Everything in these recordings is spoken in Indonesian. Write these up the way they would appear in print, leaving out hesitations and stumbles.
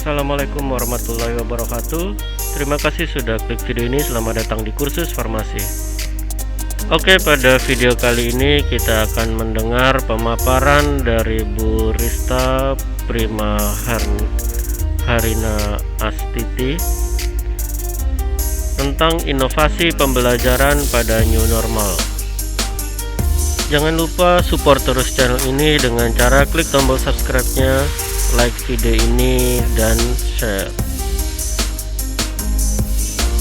Assalamualaikum warahmatullahi wabarakatuh. Terima kasih sudah klik video ini. Selamat datang di kursus farmasi. Oke, pada video kali ini kita akan mendengar pemaparan dari Bu Rista Prima Harina Astiti tentang inovasi pembelajaran pada new normal. Jangan lupa support terus channel ini dengan cara klik tombol subscribe-nya, like video ini, dan share.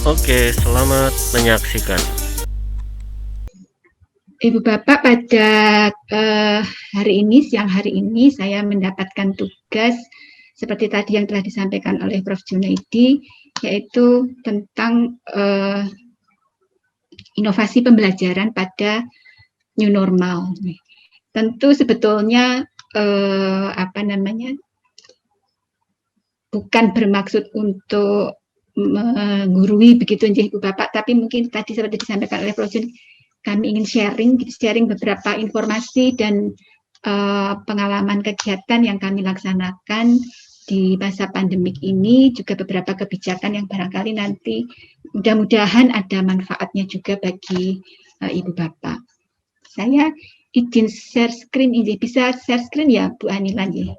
Oke, selamat menyaksikan. Ibu Bapak, pada siang hari ini saya mendapatkan tugas seperti tadi yang telah disampaikan oleh Prof. Junaidi, yaitu tentang inovasi pembelajaran pada new normal. Tentu sebetulnya bukan bermaksud untuk menggurui begitu Ibu Bapak, tapi mungkin tadi seperti disampaikan oleh Prof. Jun, kami ingin sharing beberapa informasi dan pengalaman kegiatan yang kami laksanakan di masa pandemik ini, juga beberapa kebijakan yang barangkali nanti mudah-mudahan ada manfaatnya juga bagi Ibu Bapak. Saya izin share screen ini, bisa share screen ya Bu Anila ya?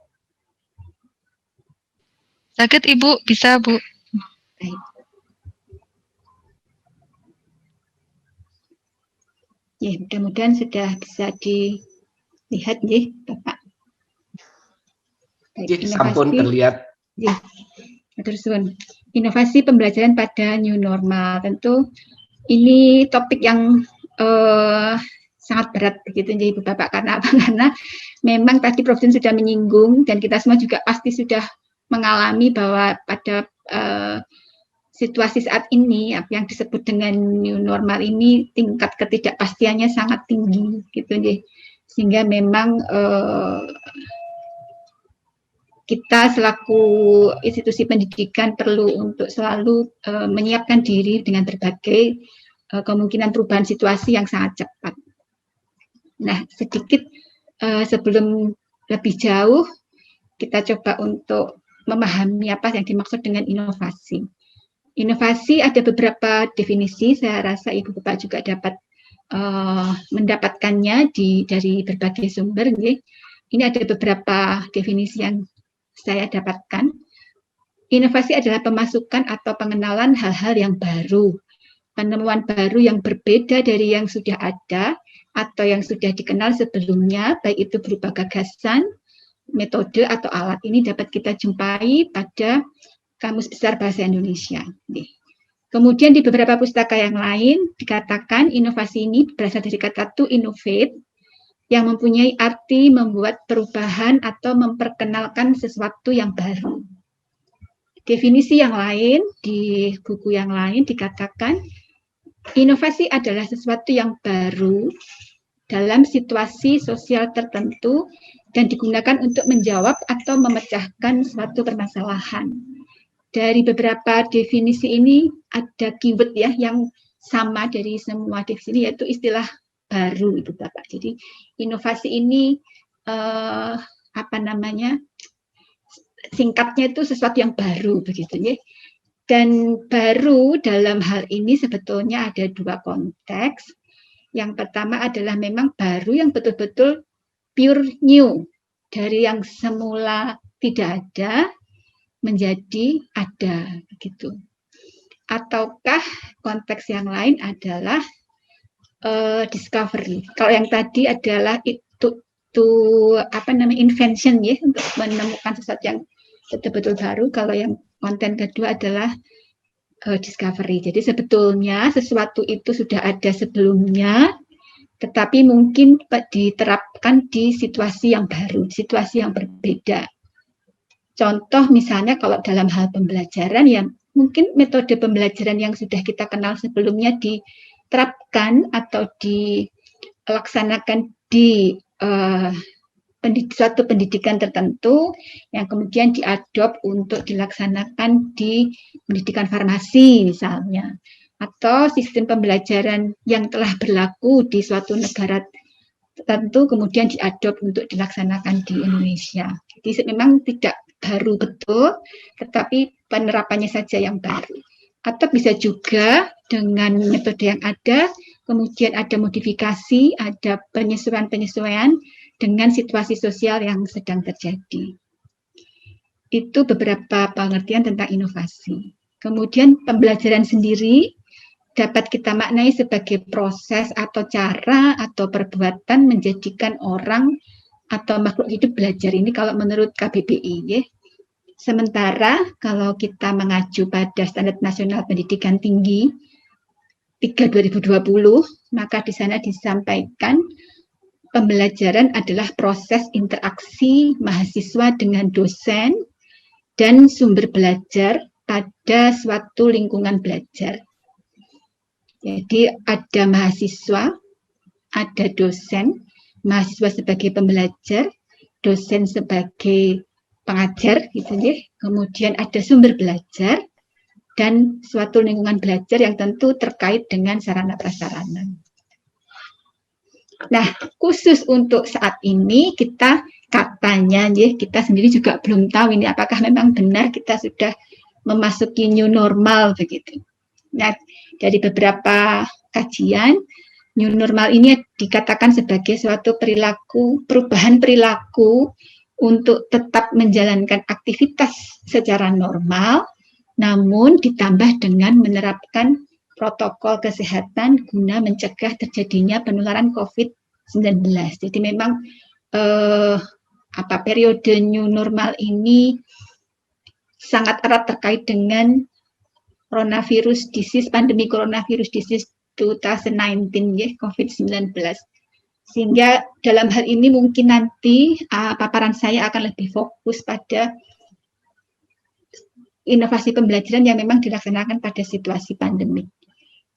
Sakit Ibu, bisa Bu. Baik. Ya, mudah-mudahan sudah bisa dilihat ya Bapak. Baik, sampun terlihat. Ya, terus inovasi pembelajaran pada new normal. Tentu ini topik yang sangat berat begitu ya Ibu Bapak, karena apa? Karena memang tadi Prof. Jun sudah menyinggung dan kita semua juga pasti sudah mengalami bahwa pada situasi saat ini yang disebut dengan new normal ini tingkat ketidakpastiannya sangat tinggi gitu ya. Sehingga memang kita selaku institusi pendidikan perlu untuk selalu menyiapkan diri dengan berbagai kemungkinan perubahan situasi yang sangat cepat. Nah, sedikit sebelum lebih jauh, kita coba untuk memahami apa yang dimaksud dengan inovasi. Inovasi ada beberapa definisi, saya rasa Ibu Bapak juga dapat mendapatkannya dari berbagai sumber. Ini ada beberapa definisi yang saya dapatkan. Inovasi adalah pemasukan atau pengenalan hal-hal yang baru, penemuan baru yang berbeda dari yang sudah ada atau yang sudah dikenal sebelumnya, baik itu berupa gagasan, metode, atau alat. Ini dapat kita jumpai pada Kamus Besar Bahasa Indonesia. Kemudian di beberapa pustaka yang lain dikatakan inovasi ini berasal dari kata to innovate, yang mempunyai arti membuat perubahan atau memperkenalkan sesuatu yang baru. Definisi yang lain di buku yang lain dikatakan inovasi adalah sesuatu yang baru dalam situasi sosial tertentu dan digunakan untuk menjawab atau memecahkan suatu permasalahan. Dari beberapa definisi ini ada keyword ya yang sama dari semua definisi ini, yaitu istilah baru Ibu Bapak. Jadi inovasi ini singkatnya itu sesuatu yang baru begitu ya. Dan baru dalam hal ini sebetulnya ada dua konteks. Yang pertama adalah memang baru yang betul-betul pure new, dari yang semula tidak ada menjadi ada begitu. Ataukah konteks yang lain adalah discovery. Kalau yang tadi adalah invention ya, untuk menemukan sesuatu yang betul-betul baru. Kalau yang konten kedua adalah discovery. Jadi sebetulnya sesuatu itu sudah ada sebelumnya, tetapi mungkin diterapkan di situasi yang baru, situasi yang berbeda. Contoh misalnya kalau dalam hal pembelajaran, ya mungkin metode pembelajaran yang sudah kita kenal sebelumnya diterapkan atau dilaksanakan di suatu pendidikan tertentu yang kemudian diadop untuk dilaksanakan di pendidikan farmasi misalnya, atau sistem pembelajaran yang telah berlaku di suatu negara tertentu kemudian diadop untuk dilaksanakan di Indonesia. Jadi memang tidak baru betul, tetapi penerapannya saja yang baru. Atau bisa juga dengan metode yang ada, kemudian ada modifikasi, ada penyesuaian-penyesuaian dengan situasi sosial yang sedang terjadi. Itu beberapa pengertian tentang inovasi. Kemudian pembelajaran sendiri dapat kita maknai sebagai proses atau cara atau perbuatan menjadikan orang atau makhluk hidup belajar. Ini kalau menurut KBBI, ya. Sementara kalau kita mengacu pada Standar Nasional Pendidikan Tinggi 3/2020, maka di sana disampaikan pembelajaran adalah proses interaksi mahasiswa dengan dosen dan sumber belajar pada suatu lingkungan belajar. Jadi ada mahasiswa, ada dosen, mahasiswa sebagai pembelajar, dosen sebagai pengajar, gitu ya. Kemudian ada sumber belajar dan suatu lingkungan belajar yang tentu terkait dengan sarana prasarana. Nah, khusus untuk saat ini kita katanya, ya, kita sendiri juga belum tahu ini apakah memang benar kita sudah memasuki new normal begitu. Nah, dari beberapa kajian, new normal ini dikatakan sebagai suatu perubahan perilaku untuk tetap menjalankan aktivitas secara normal, namun ditambah dengan menerapkan protokol kesehatan guna mencegah terjadinya penularan COVID-19. Jadi memang periode new normal ini sangat erat terkait dengan coronavirus disease, pandemi coronavirus disease 2019, ya, COVID-19. Sehingga dalam hal ini mungkin nanti paparan saya akan lebih fokus pada inovasi pembelajaran yang memang dilaksanakan pada situasi pandemi.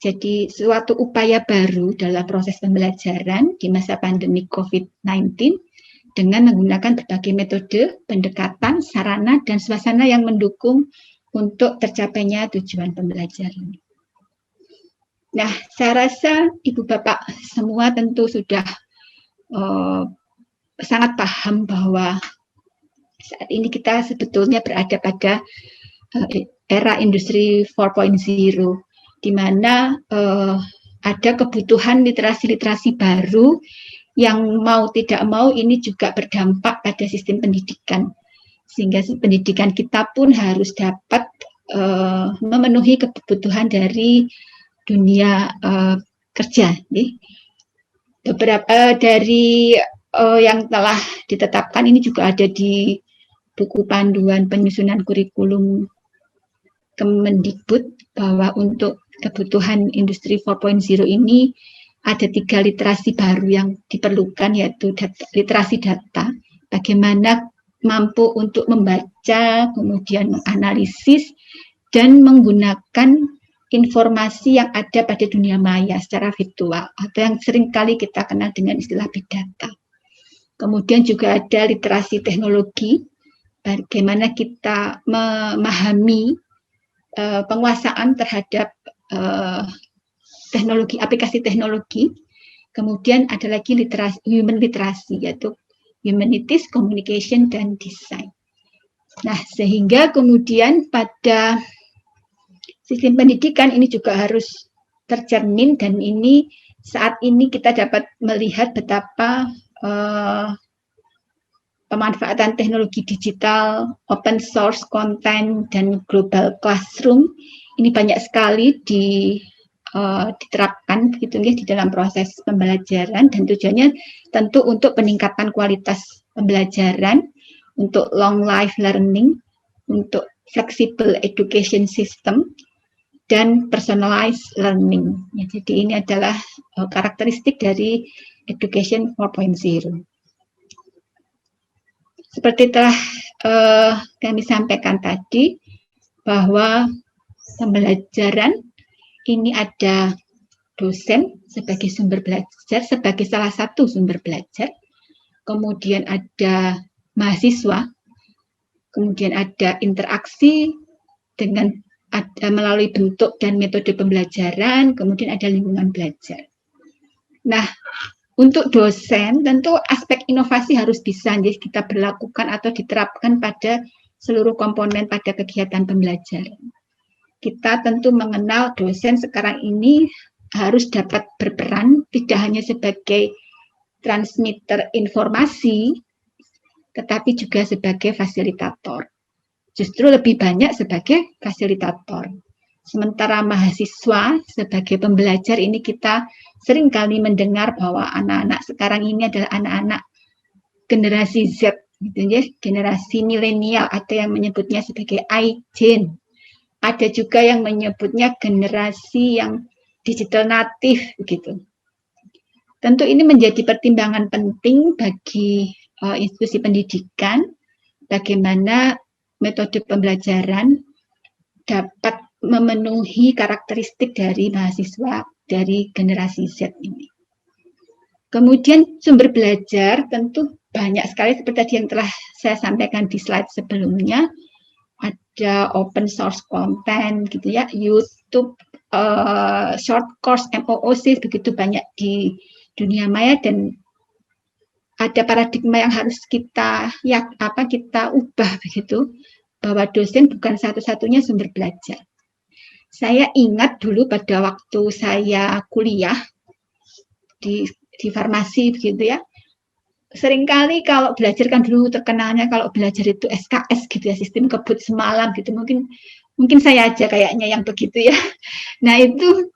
Jadi suatu upaya baru dalam proses pembelajaran di masa pandemi COVID-19 dengan menggunakan berbagai metode, pendekatan, sarana, dan suasana yang mendukung untuk tercapainya tujuan pembelajaran. Nah, saya rasa Ibu Bapak semua tentu sudah sangat paham bahwa saat ini kita sebetulnya berada pada era industri 4.0, di mana ada kebutuhan literasi-literasi baru yang mau tidak mau ini juga berdampak pada sistem pendidikan. Sehingga pendidikan kita pun harus dapat memenuhi kebutuhan dari dunia kerja. Beberapa dari yang telah ditetapkan ini juga ada di buku panduan penyusunan kurikulum Kemendikbud, bahwa untuk kebutuhan industri 4.0 ini ada 3 literasi baru yang diperlukan, yaitu literasi data, bagaimana mampu untuk membaca, kemudian menganalisis, dan menggunakan informasi yang ada pada dunia maya secara virtual, atau yang seringkali kita kenal dengan istilah big data. Kemudian juga ada literasi teknologi, bagaimana kita memahami penguasaan terhadap teknologi, aplikasi teknologi. Kemudian ada lagi literasi, human literasi, yaitu humanities, communication, dan design. Nah, sehingga kemudian pada sistem pendidikan ini juga harus tercermin, dan ini saat ini kita dapat melihat betapa pemanfaatan teknologi digital, open source content, dan global classroom ini banyak sekali diterapkan gitu ya di dalam proses pembelajaran, dan tujuannya tentu untuk peningkatan kualitas pembelajaran, untuk long life learning, untuk flexible education system, dan personalized learning. Ya, jadi ini adalah karakteristik dari education 4.0. Seperti telah kami sampaikan tadi, bahwa pembelajaran ini ada dosen sebagai sumber belajar, sebagai salah satu sumber belajar, kemudian ada mahasiswa, kemudian ada interaksi dengan melalui bentuk dan metode pembelajaran, kemudian ada lingkungan belajar. Nah, untuk dosen tentu aspek inovasi harus bisa kita berlakukan atau diterapkan pada seluruh komponen pada kegiatan pembelajaran. Kita tentu mengenal dosen sekarang ini harus dapat berperan tidak hanya sebagai transmitter informasi, tetapi juga sebagai fasilitator. Justru lebih banyak sebagai fasilitator. Sementara mahasiswa sebagai pembelajar ini kita seringkali mendengar bahwa anak-anak sekarang ini adalah anak-anak generasi Z, gitu ya, generasi milenial, ada yang menyebutnya sebagai iGen. Ada juga yang menyebutnya generasi yang digital native begitu. Tentu ini menjadi pertimbangan penting bagi institusi pendidikan, bagaimana metode pembelajaran dapat memenuhi karakteristik dari mahasiswa dari generasi Z ini. Kemudian sumber belajar tentu banyak sekali seperti tadi yang telah saya sampaikan di slide sebelumnya. Ada open source content gitu ya, YouTube, short course, MOOC begitu banyak di dunia maya, dan ada paradigma yang harus kita ubah begitu, bahwa dosen bukan satu-satunya sumber belajar. Saya ingat dulu pada waktu saya kuliah di farmasi begitu ya, seringkali kalau belajar kan dulu terkenalnya kalau belajar itu SKS gitu ya, sistem kebut semalam gitu, mungkin saya aja kayaknya yang begitu ya. Nah itu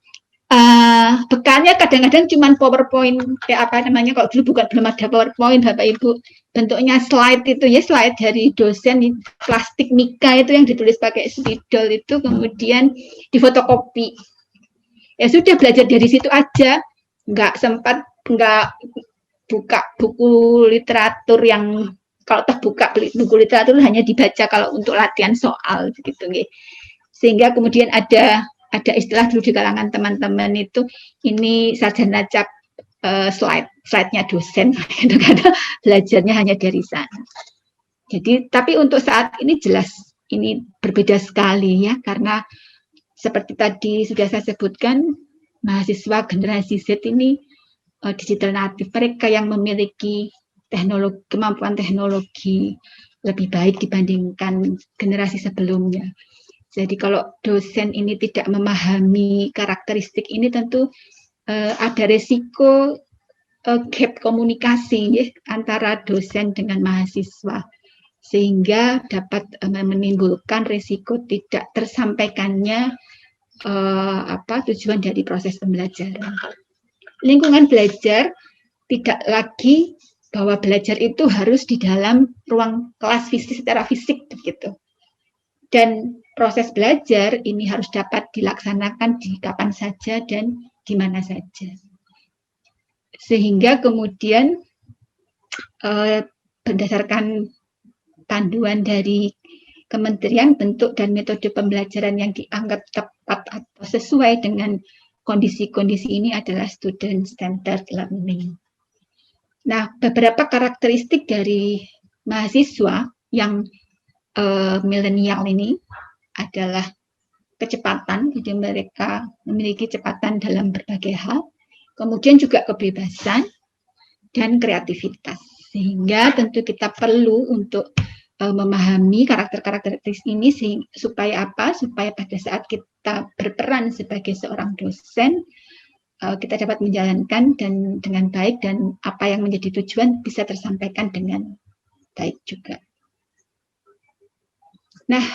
bekalnya kadang-kadang cuma PowerPoint, kalau dulu belum ada PowerPoint Bapak Ibu, bentuknya slide itu ya, slide dari dosen, plastik mika itu yang ditulis pakai spidol itu, kemudian difotokopi. Ya sudah, belajar dari situ aja, nggak buka buku literatur yang, kalau toh buka buku literatur hanya dibaca kalau untuk latihan soal begitu nggih. Sehingga kemudian ada istilah dulu di kalangan teman-teman itu, ini sarjana cap slide-nya dosen, kadang-kadang belajarnya hanya dari sana. Jadi, tapi untuk saat ini jelas ini berbeda sekali ya, karena seperti tadi sudah saya sebutkan, mahasiswa generasi Z ini digital native, mereka yang memiliki kemampuan teknologi lebih baik dibandingkan generasi sebelumnya. Jadi kalau dosen ini tidak memahami karakteristik ini, tentu ada resiko gap komunikasi ya, antara dosen dengan mahasiswa, sehingga dapat menimbulkan resiko tidak tersampaikannya tujuan dari proses pembelajaran. Lingkungan belajar tidak lagi bahwa belajar itu harus di dalam ruang kelas fisik secara fisik begitu. Dan proses belajar ini harus dapat dilaksanakan di kapan saja dan di mana saja. Sehingga kemudian berdasarkan panduan dari Kementerian, bentuk dan metode pembelajaran yang dianggap tepat atau sesuai dengan kondisi-kondisi ini adalah student centered learning. Nah, beberapa karakteristik dari mahasiswa yang milenial ini adalah kecepatan, jadi mereka memiliki kecepatan dalam berbagai hal, kemudian juga kebebasan dan kreativitas. Sehingga tentu kita perlu untuk memahami karakter-karakteristik ini supaya pada saat kita berperan sebagai seorang dosen, kita dapat menjalankan dan dengan baik, dan apa yang menjadi tujuan bisa tersampaikan dengan baik juga. Nah,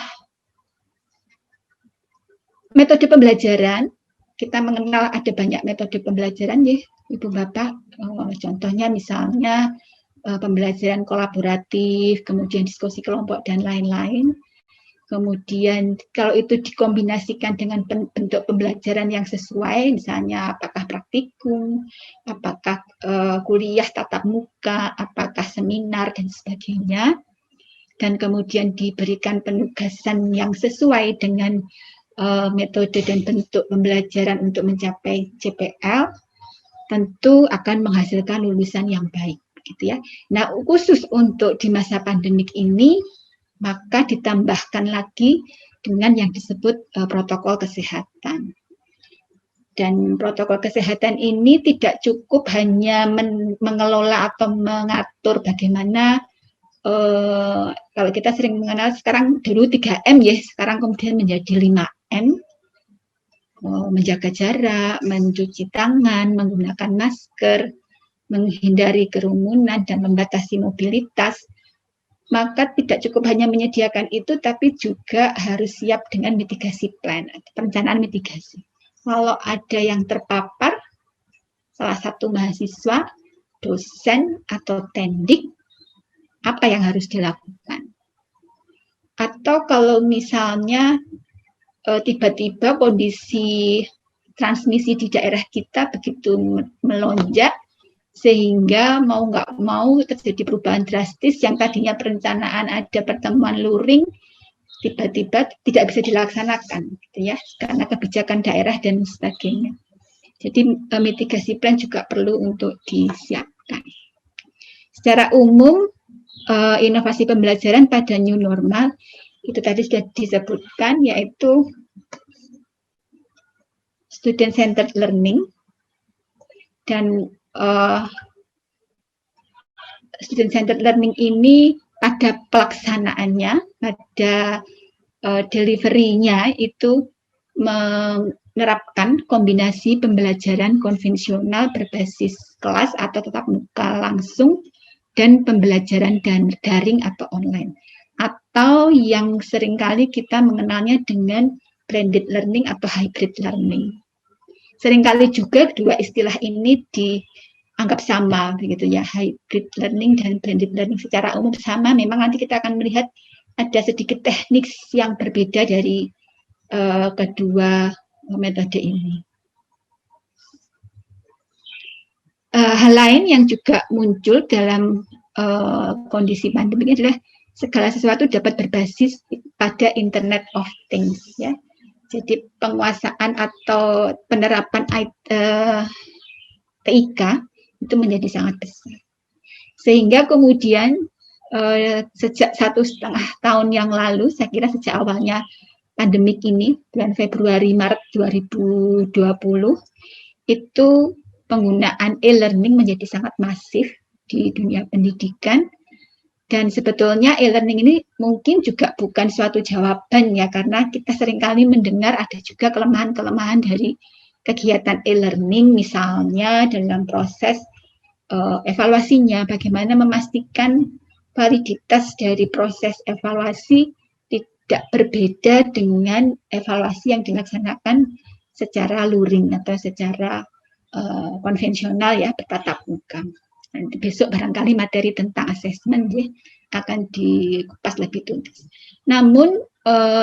metode pembelajaran, kita mengenal ada banyak metode pembelajaran ya, Ibu Bapak. Contohnya misalnya pembelajaran kolaboratif, kemudian diskusi kelompok dan lain-lain. Kemudian kalau itu dikombinasikan dengan bentuk pembelajaran yang sesuai, misalnya apakah praktikum, apakah kuliah tatap muka, apakah seminar dan sebagainya, dan kemudian diberikan penugasan yang sesuai dengan metode dan bentuk pembelajaran untuk mencapai CPL, tentu akan menghasilkan lulusan yang baik, gitu ya. Nah, khusus untuk di masa pandemik ini, maka ditambahkan lagi dengan yang disebut protokol kesehatan. Dan protokol kesehatan ini tidak cukup hanya mengelola atau mengatur bagaimana kalau kita sering mengenal sekarang dulu 3M ya, sekarang kemudian menjadi 5M, menjaga jarak, mencuci tangan, menggunakan masker, menghindari kerumunan, dan membatasi mobilitas. Maka tidak cukup hanya menyediakan itu, tapi juga harus siap dengan mitigasi plan, perencanaan mitigasi. Kalau ada yang terpapar, salah satu mahasiswa, dosen, atau tendik, apa yang harus dilakukan? Atau kalau misalnya tiba-tiba kondisi transmisi di daerah kita begitu melonjak, sehingga mau nggak mau terjadi perubahan drastis yang tadinya perencanaan ada pertemuan luring, tiba-tiba tidak bisa dilaksanakan, gitu ya, karena kebijakan daerah dan sebagainya. Jadi mitigasi plan juga perlu untuk disiapkan. Secara umum, inovasi pembelajaran pada new normal itu tadi sudah disebutkan, yaitu student centered learning, dan student centered learning ini pada pelaksanaannya, pada delivery-nya itu menerapkan kombinasi pembelajaran konvensional berbasis kelas atau tatap muka langsung dan pembelajaran daring atau online, atau yang seringkali kita mengenalnya dengan blended learning atau hybrid learning. Seringkali juga dua istilah ini dianggap sama, begitu ya, hybrid learning dan blended learning secara umum sama. Memang nanti kita akan melihat ada sedikit teknik yang berbeda dari kedua metode ini. Hal lain yang juga muncul dalam kondisi pandemi ini adalah segala sesuatu dapat berbasis pada Internet of Things, ya. Jadi penguasaan atau penerapan TIK itu menjadi sangat besar. Sehingga kemudian sejak 1,5 tahun yang lalu, saya kira sejak awalnya pandemik ini, bulan Februari Maret 2020, itu penggunaan e-learning menjadi sangat masif di dunia pendidikan. Dan sebetulnya e-learning ini mungkin juga bukan suatu jawaban ya, karena kita seringkali mendengar ada juga kelemahan-kelemahan dari kegiatan e-learning, misalnya dalam proses evaluasinya, bagaimana memastikan validitas dari proses evaluasi tidak berbeda dengan evaluasi yang dilaksanakan secara luring atau secara konvensional ya, bertatap muka. Nanti besok barangkali materi tentang asesmen ya, akan dikupas lebih tuntas. Namun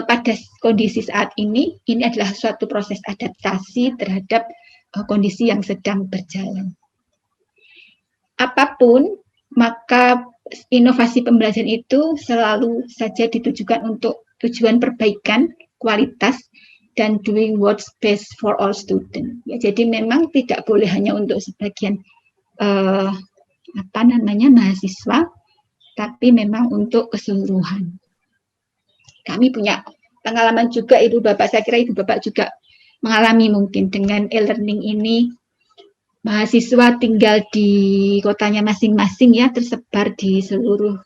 pada kondisi saat ini adalah suatu proses adaptasi terhadap kondisi yang sedang berjalan. Apapun, maka inovasi pembelajaran itu selalu saja ditujukan untuk tujuan perbaikan kualitas dan doing what's best for all students. Ya, jadi memang tidak boleh hanya untuk sebagian mahasiswa, tapi memang untuk keseluruhan. Kami punya pengalaman juga, Ibu Bapak, saya kira Ibu Bapak juga mengalami mungkin dengan e-learning ini. Mahasiswa tinggal di kotanya masing-masing ya, tersebar di seluruh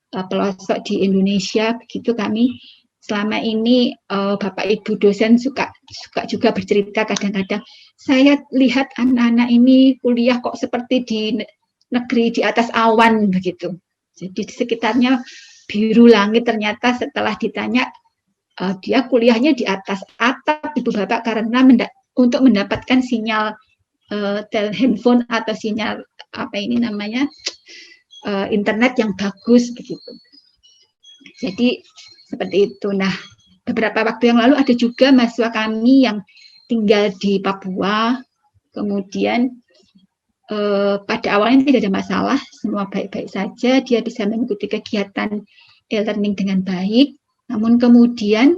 pelosok di Indonesia. Begitu kami selama ini Bapak Ibu dosen suka juga bercerita kadang-kadang, saya lihat anak-anak ini kuliah kok seperti di negeri di atas awan begitu. Jadi di sekitarnya biru langit, ternyata setelah ditanya dia kuliahnya di atas atap Ibu Bapak karena untuk mendapatkan sinyal handphone atau sinyal internet yang bagus begitu. Jadi seperti itu. Nah, beberapa waktu yang lalu ada juga mahasiswa kami yang tinggal di Papua, kemudian pada awalnya tidak ada masalah, semua baik-baik saja, dia bisa mengikuti kegiatan e-learning dengan baik, namun kemudian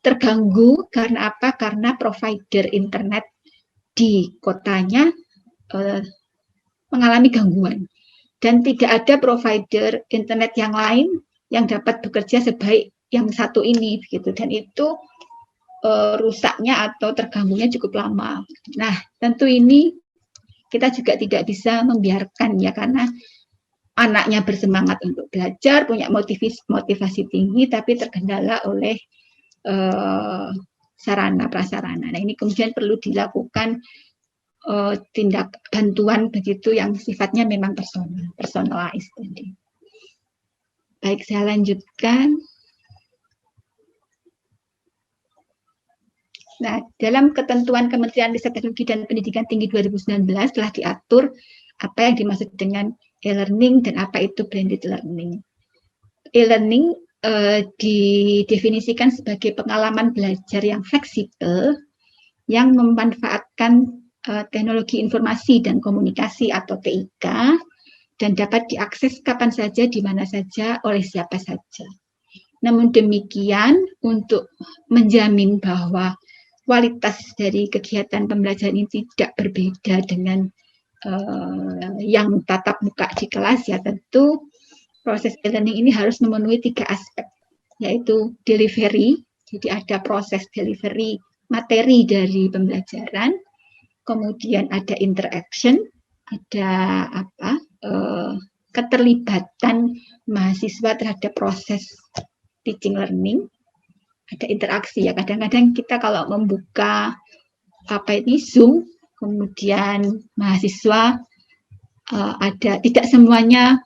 terganggu karena apa? Karena provider internet di kotanya mengalami gangguan, dan tidak ada provider internet yang lain yang dapat bekerja sebaik yang satu ini begitu, dan itu rusaknya atau terganggunya cukup lama. Nah, tentu ini kita juga tidak bisa membiarkan ya, karena anaknya bersemangat untuk belajar, punya motivasi tinggi, tapi terkendala oleh sarana prasarana. Nah, ini kemudian perlu dilakukan tindak bantuan begitu yang sifatnya memang personalized. Baik, saya lanjutkan. Nah, dalam ketentuan Kementerian Riset Teknologi dan Pendidikan Tinggi 2019 telah diatur apa yang dimaksud dengan e-learning dan apa itu blended learning. E-learning didefinisikan sebagai pengalaman belajar yang fleksibel yang memanfaatkan teknologi informasi dan komunikasi atau TIK dan dapat diakses kapan saja, di mana saja, oleh siapa saja. Namun demikian, untuk menjamin bahwa kualitas dari kegiatan pembelajaran ini tidak berbeda dengan yang tatap muka di kelas, ya tentu proses e-learning ini harus memenuhi 3 aspek, yaitu delivery, jadi ada proses delivery materi dari pembelajaran, kemudian ada interaction, ada keterlibatan mahasiswa terhadap proses teaching learning, ada interaksi, ya kadang-kadang kita kalau membuka Zoom, kemudian mahasiswa tidak semuanya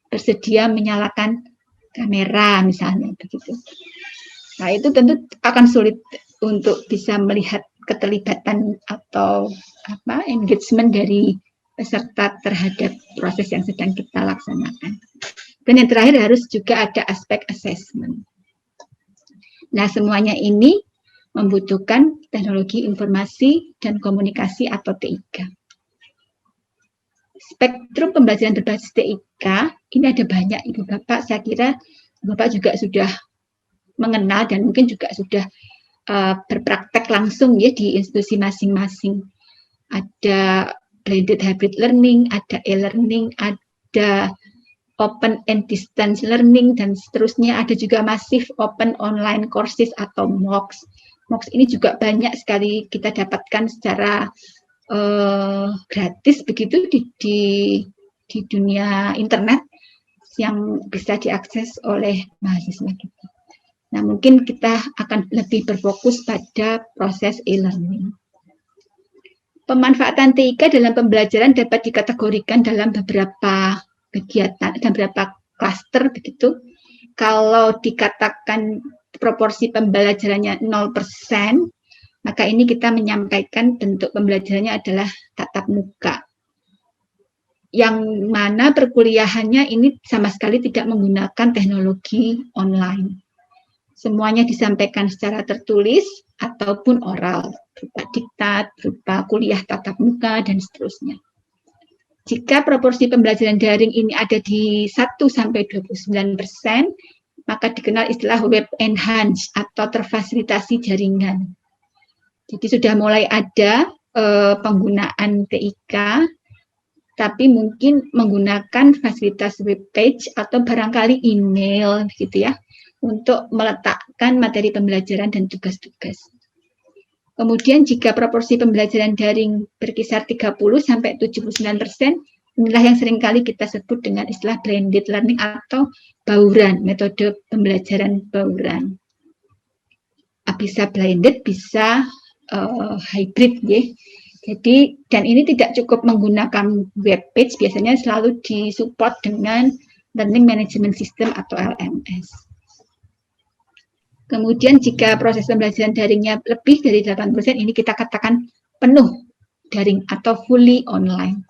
bersedia menyalakan kamera misalnya begitu. Nah, itu tentu akan sulit untuk bisa melihat keterlibatan atau engagement dari peserta terhadap proses yang sedang kita laksanakan. Dan yang terakhir harus juga ada aspek assessment. Nah, semuanya ini membutuhkan teknologi informasi dan komunikasi atau TIK. Spektrum pembelajaran berbasis TIK ini ada banyak, Ibu Bapak. Saya kira Bapak juga sudah mengenal dan mungkin juga sudah berpraktek langsung ya di institusi masing-masing. Ada blended hybrid learning, ada e-learning, ada open and distance learning, dan seterusnya. Ada juga massive open online courses atau MOOCs. MOOCs ini juga banyak sekali kita dapatkan secara gratis begitu di dunia internet yang bisa diakses oleh mahasiswa kita. Nah, mungkin kita akan lebih berfokus pada proses e-learning. Pemanfaatan TIK dalam pembelajaran dapat dikategorikan dalam beberapa kegiatan dan beberapa klaster begitu. Kalau dikatakan proporsi pembelajarannya 0%, maka ini kita menyampaikan bentuk pembelajarannya adalah tatap muka. Yang mana perkuliahannya ini sama sekali tidak menggunakan teknologi online. Semuanya disampaikan secara tertulis ataupun oral, berupa diktat, berupa kuliah tatap muka, dan seterusnya. Jika proporsi pembelajaran daring ini ada di 1-29%, maka dikenal istilah web enhanced atau terfasilitasi jaringan. Jadi sudah mulai ada penggunaan TIK, tapi mungkin menggunakan fasilitas web page atau barangkali email gitu ya, untuk meletakkan materi pembelajaran dan tugas-tugas. Kemudian jika proporsi pembelajaran daring berkisar 30-79%, inilah yang seringkali kita sebut dengan istilah blended learning atau bauran, metode pembelajaran bauran. Bisa blended, bisa hybrid ya. Jadi, dan ini tidak cukup menggunakan web page, biasanya selalu disupport dengan Learning Management System atau LMS. Kemudian jika proses pembelajaran daringnya lebih dari 8%, ini kita katakan penuh daring atau fully online.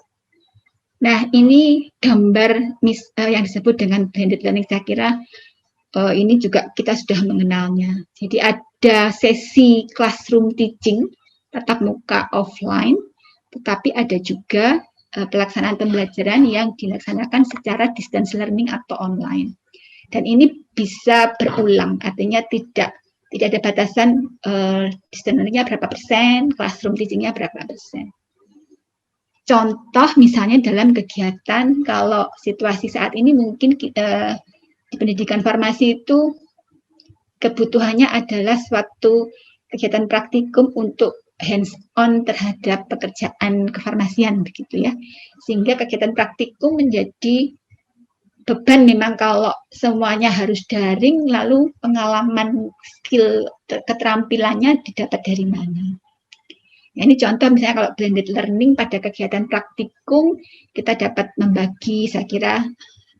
Nah, ini gambar yang disebut dengan blended learning. Saya kira ini juga kita sudah mengenalnya. Jadi ada sesi classroom teaching, tatap muka offline, tetapi ada juga pelaksanaan pembelajaran yang dilaksanakan secara distance learning atau online. Dan ini bisa berulang, artinya tidak ada batasan distance learning-nya berapa persen, classroom teaching-nya berapa persen. Contoh misalnya dalam kegiatan, kalau situasi saat ini mungkin di pendidikan farmasi itu kebutuhannya adalah suatu kegiatan praktikum untuk hands-on terhadap pekerjaan kefarmasian begitu ya. Sehingga kegiatan praktikum menjadi beban memang kalau semuanya harus daring, lalu pengalaman skill keterampilannya didapat dari mana. Ya, ini contoh misalnya kalau blended learning pada kegiatan praktikum kita dapat membagi saya kira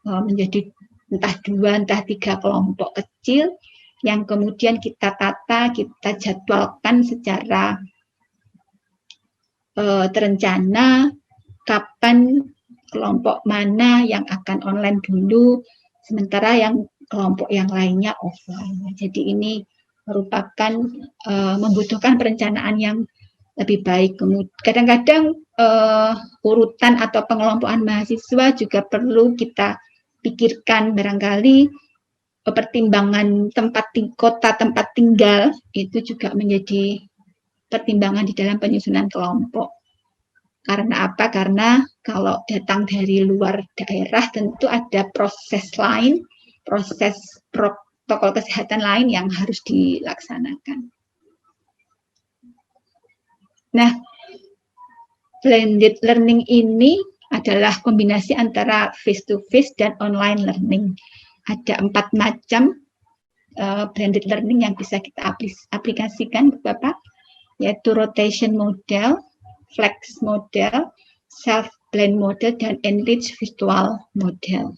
menjadi entah 2, entah 3 kelompok kecil yang kemudian kita tata, kita jadwalkan secara terencana kapan kelompok mana yang akan online dulu, sementara yang kelompok yang lainnya offline. Jadi ini merupakan membutuhkan perencanaan yang lebih baik. Kadang-kadang urutan atau pengelompokan mahasiswa juga perlu kita pikirkan, barangkali pertimbangan kota tempat tinggal itu juga menjadi pertimbangan di dalam penyusunan kelompok. Karena apa? Karena kalau datang dari luar daerah tentu ada proses lain, proses protokol kesehatan lain yang harus dilaksanakan. Nah, blended learning ini adalah kombinasi antara face-to-face dan online learning. Ada 4 macam blended learning yang bisa kita aplikasikan, Bapak, yaitu rotation model, flex model, self-blend model, dan enrich virtual model.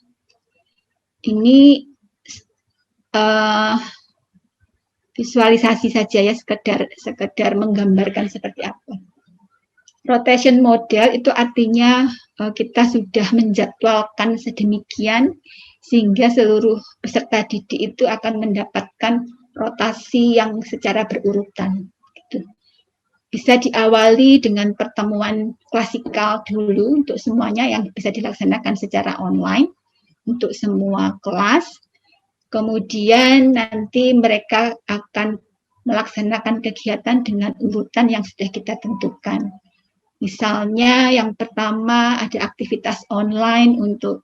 Ini visualisasi saja ya, sekedar menggambarkan seperti apa. Rotation model itu artinya kita sudah menjadwalkan sedemikian sehingga seluruh peserta didik itu akan mendapatkan rotasi yang secara berurutan. Gitu. Bisa diawali dengan pertemuan klasikal dulu untuk semuanya yang bisa dilaksanakan secara online untuk semua kelas. Kemudian nanti mereka akan melaksanakan kegiatan dengan urutan yang sudah kita tentukan. Misalnya yang pertama ada aktivitas online untuk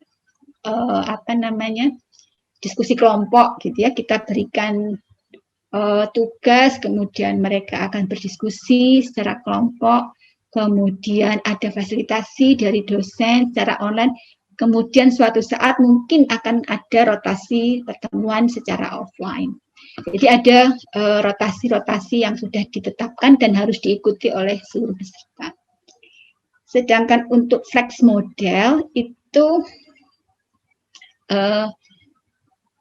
diskusi kelompok gitu ya. Kita berikan tugas, kemudian mereka akan berdiskusi secara kelompok, kemudian ada fasilitasi dari dosen secara online, kemudian suatu saat mungkin akan ada rotasi pertemuan secara offline. Jadi ada rotasi-rotasi yang sudah ditetapkan dan harus diikuti oleh seluruh peserta. Sedangkan untuk flex model itu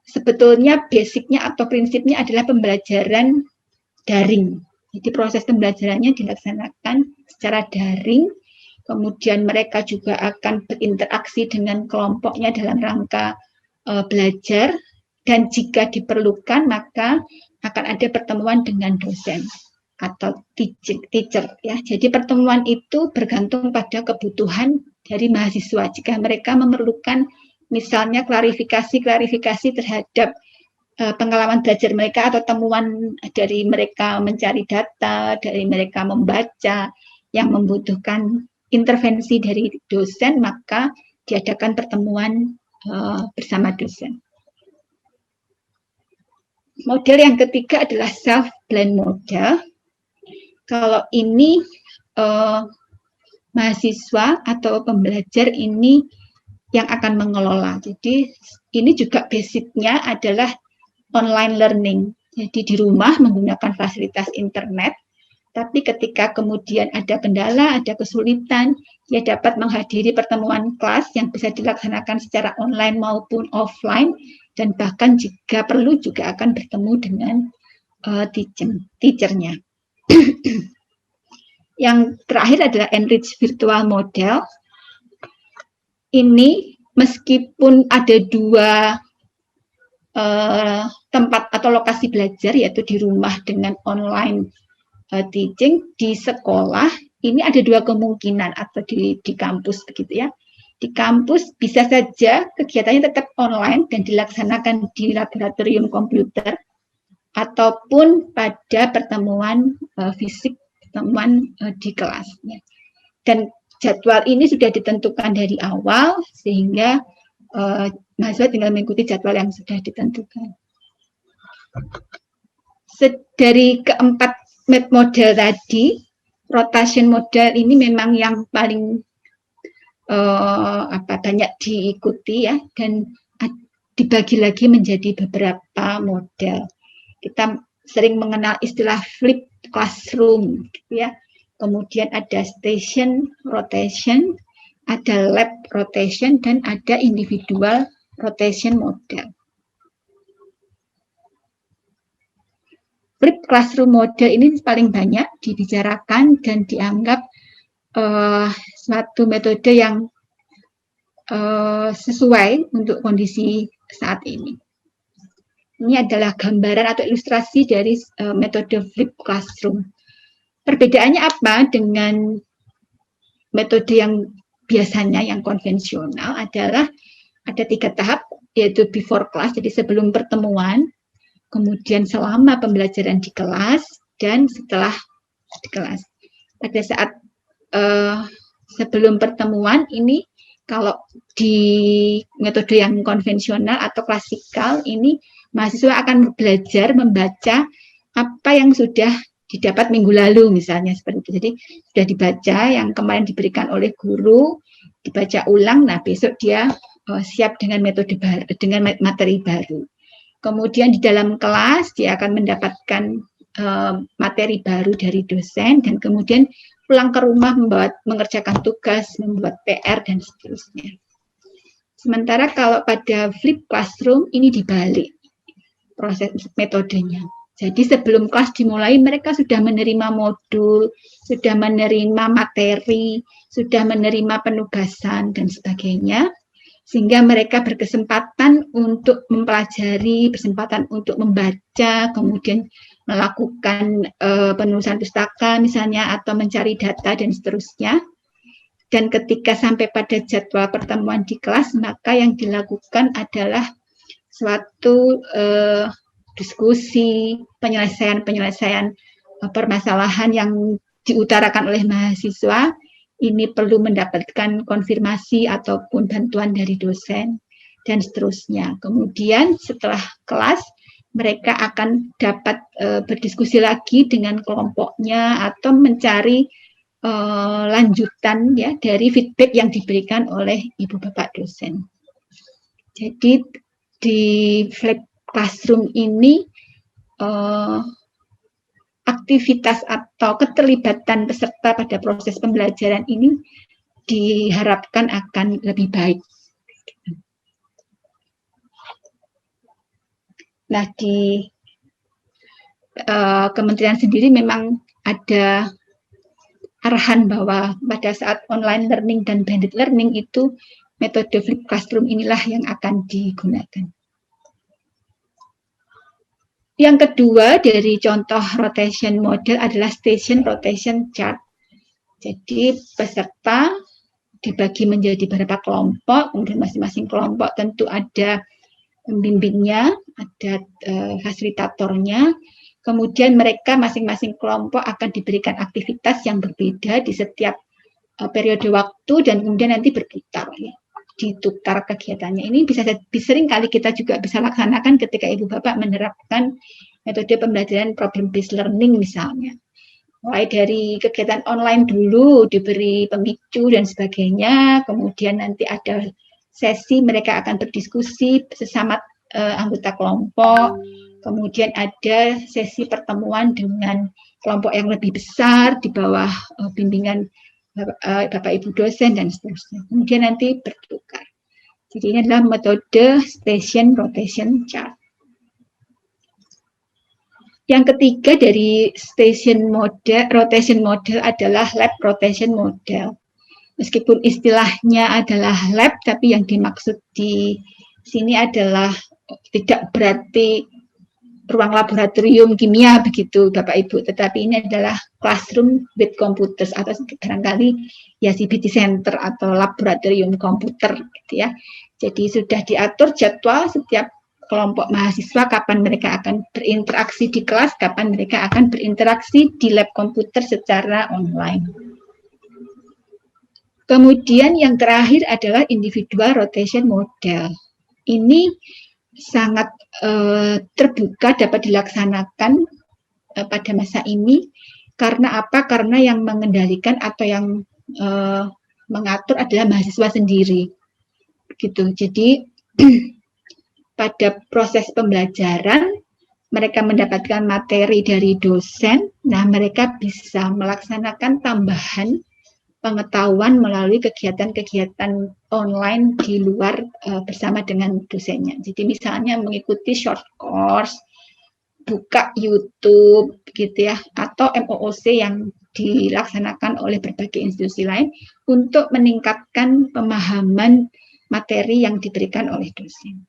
sebetulnya basicnya atau prinsipnya adalah pembelajaran daring. Jadi proses pembelajarannya dilaksanakan secara daring, kemudian mereka juga akan berinteraksi dengan kelompoknya dalam rangka belajar, dan jika diperlukan maka akan ada pertemuan dengan dosen atau teacher ya. Jadi pertemuan itu bergantung pada kebutuhan dari mahasiswa. Jika mereka memerlukan misalnya klarifikasi terhadap pengalaman belajar mereka atau temuan dari mereka mencari data, dari mereka membaca yang membutuhkan intervensi dari dosen, maka diadakan pertemuan bersama dosen. Model yang ketiga adalah self-blend model. Kalau ini mahasiswa atau pembelajar ini yang akan mengelola. Jadi ini juga basicnya adalah online learning. Jadi di rumah menggunakan fasilitas internet, tapi ketika kemudian ada kendala, ada kesulitan, dia dapat menghadiri pertemuan kelas yang bisa dilaksanakan secara online maupun offline, dan bahkan jika perlu juga akan bertemu dengan teacher-nya. Yang terakhir adalah enrich virtual model. Ini meskipun ada 2 tempat atau lokasi belajar, yaitu di rumah dengan online teaching, di sekolah ini ada 2 kemungkinan, atau di kampus begitu ya. Di kampus bisa saja kegiatannya tetap online dan dilaksanakan di laboratorium komputer ataupun pada pertemuan fisik, pertemuan di kelas. Dan jadwal ini sudah ditentukan dari awal sehingga mahasiswa tinggal mengikuti jadwal yang sudah ditentukan. Dari keempat model tadi, rotation model ini memang yang paling banyak diikuti ya, dan dibagi lagi menjadi beberapa model. Kita sering mengenal istilah flip classroom, gitu ya. Kemudian ada station rotation, ada lab rotation, dan ada individual rotation model. Flip classroom model ini paling banyak dibicarakan dan dianggap suatu metode yang sesuai untuk kondisi saat ini. Ini adalah gambaran atau ilustrasi dari metode flip classroom. Perbedaannya apa dengan metode yang biasanya, yang konvensional, adalah ada 3 tahap, yaitu before class, jadi sebelum pertemuan, kemudian selama pembelajaran di kelas, dan setelah di kelas. Pada saat sebelum pertemuan ini, kalau di metode yang konvensional atau klasikal ini, mahasiswa akan belajar membaca apa yang sudah didapat minggu lalu misalnya, seperti itu. Jadi sudah dibaca yang kemarin diberikan oleh guru, dibaca ulang, nah besok dia siap dengan metode baru, dengan materi baru. Kemudian di dalam kelas dia akan mendapatkan materi baru dari dosen, dan kemudian pulang ke rumah mengerjakan tugas, membuat PR, dan seterusnya. Sementara kalau pada flip classroom ini dibalik proses metodenya. Jadi sebelum kelas dimulai mereka sudah menerima modul, sudah menerima materi, sudah menerima penugasan, dan sebagainya. Sehingga mereka berkesempatan untuk mempelajari, berkesempatan untuk membaca, kemudian melakukan penulisan pustaka misalnya, atau mencari data, dan seterusnya. Dan ketika sampai pada jadwal pertemuan di kelas, maka yang dilakukan adalah suatu diskusi, penyelesaian permasalahan yang diutarakan oleh mahasiswa. Ini perlu mendapatkan konfirmasi ataupun bantuan dari dosen, dan seterusnya. Kemudian setelah kelas, mereka akan dapat berdiskusi lagi dengan kelompoknya atau mencari lanjutan ya dari feedback yang diberikan oleh ibu bapak dosen. Jadi di flip classroom ini aktivitas atau keterlibatan peserta pada proses pembelajaran ini diharapkan akan lebih baik. Nah, di kementerian sendiri memang ada arahan bahwa pada saat online learning dan blended learning itu metode flip classroom inilah yang akan digunakan. Yang kedua dari contoh rotation model adalah station rotation chart. Jadi peserta dibagi menjadi beberapa kelompok, kemudian masing-masing kelompok tentu ada pembimbingnya, ada fasilitatornya, kemudian mereka masing-masing kelompok akan diberikan aktivitas yang berbeda di setiap periode waktu, dan kemudian nanti berputar ya. Ditukar kegiatannya. Ini sering kali kita juga bisa laksanakan ketika ibu bapak menerapkan metode pembelajaran problem based learning misalnya. Mulai dari kegiatan online dulu diberi pemicu dan sebagainya, kemudian nanti ada sesi mereka akan berdiskusi sesama anggota kelompok, kemudian ada sesi pertemuan dengan kelompok yang lebih besar di bawah bimbingan Bapak Ibu dosen, dan seterusnya. Kemudian nanti bertukar. Jadi ini adalah metode station rotation chart. Yang ketiga dari station model, rotation model adalah lab rotation model. Meskipun istilahnya adalah lab, tapi yang dimaksud di sini adalah tidak berarti ruang laboratorium kimia begitu Bapak Ibu, tetapi ini adalah classroom with computers atau barangkali ya CBT center atau laboratorium komputer gitu ya. Jadi sudah diatur jadwal setiap kelompok mahasiswa kapan mereka akan berinteraksi di kelas, kapan mereka akan berinteraksi di lab komputer secara online. Kemudian yang terakhir adalah individual rotation model. Ini sangat terbuka, dapat dilaksanakan pada masa ini. Karena apa? Karena yang mengendalikan atau yang mengatur adalah mahasiswa sendiri. Gitu. Jadi pada proses pembelajaran, mereka mendapatkan materi dari dosen, nah mereka bisa melaksanakan tambahan pengetahuan melalui kegiatan-kegiatan online di luar bersama dengan dosennya. Jadi misalnya mengikuti short course, buka YouTube gitu ya, atau MOOC yang dilaksanakan oleh berbagai institusi lain untuk meningkatkan pemahaman materi yang diberikan oleh dosen.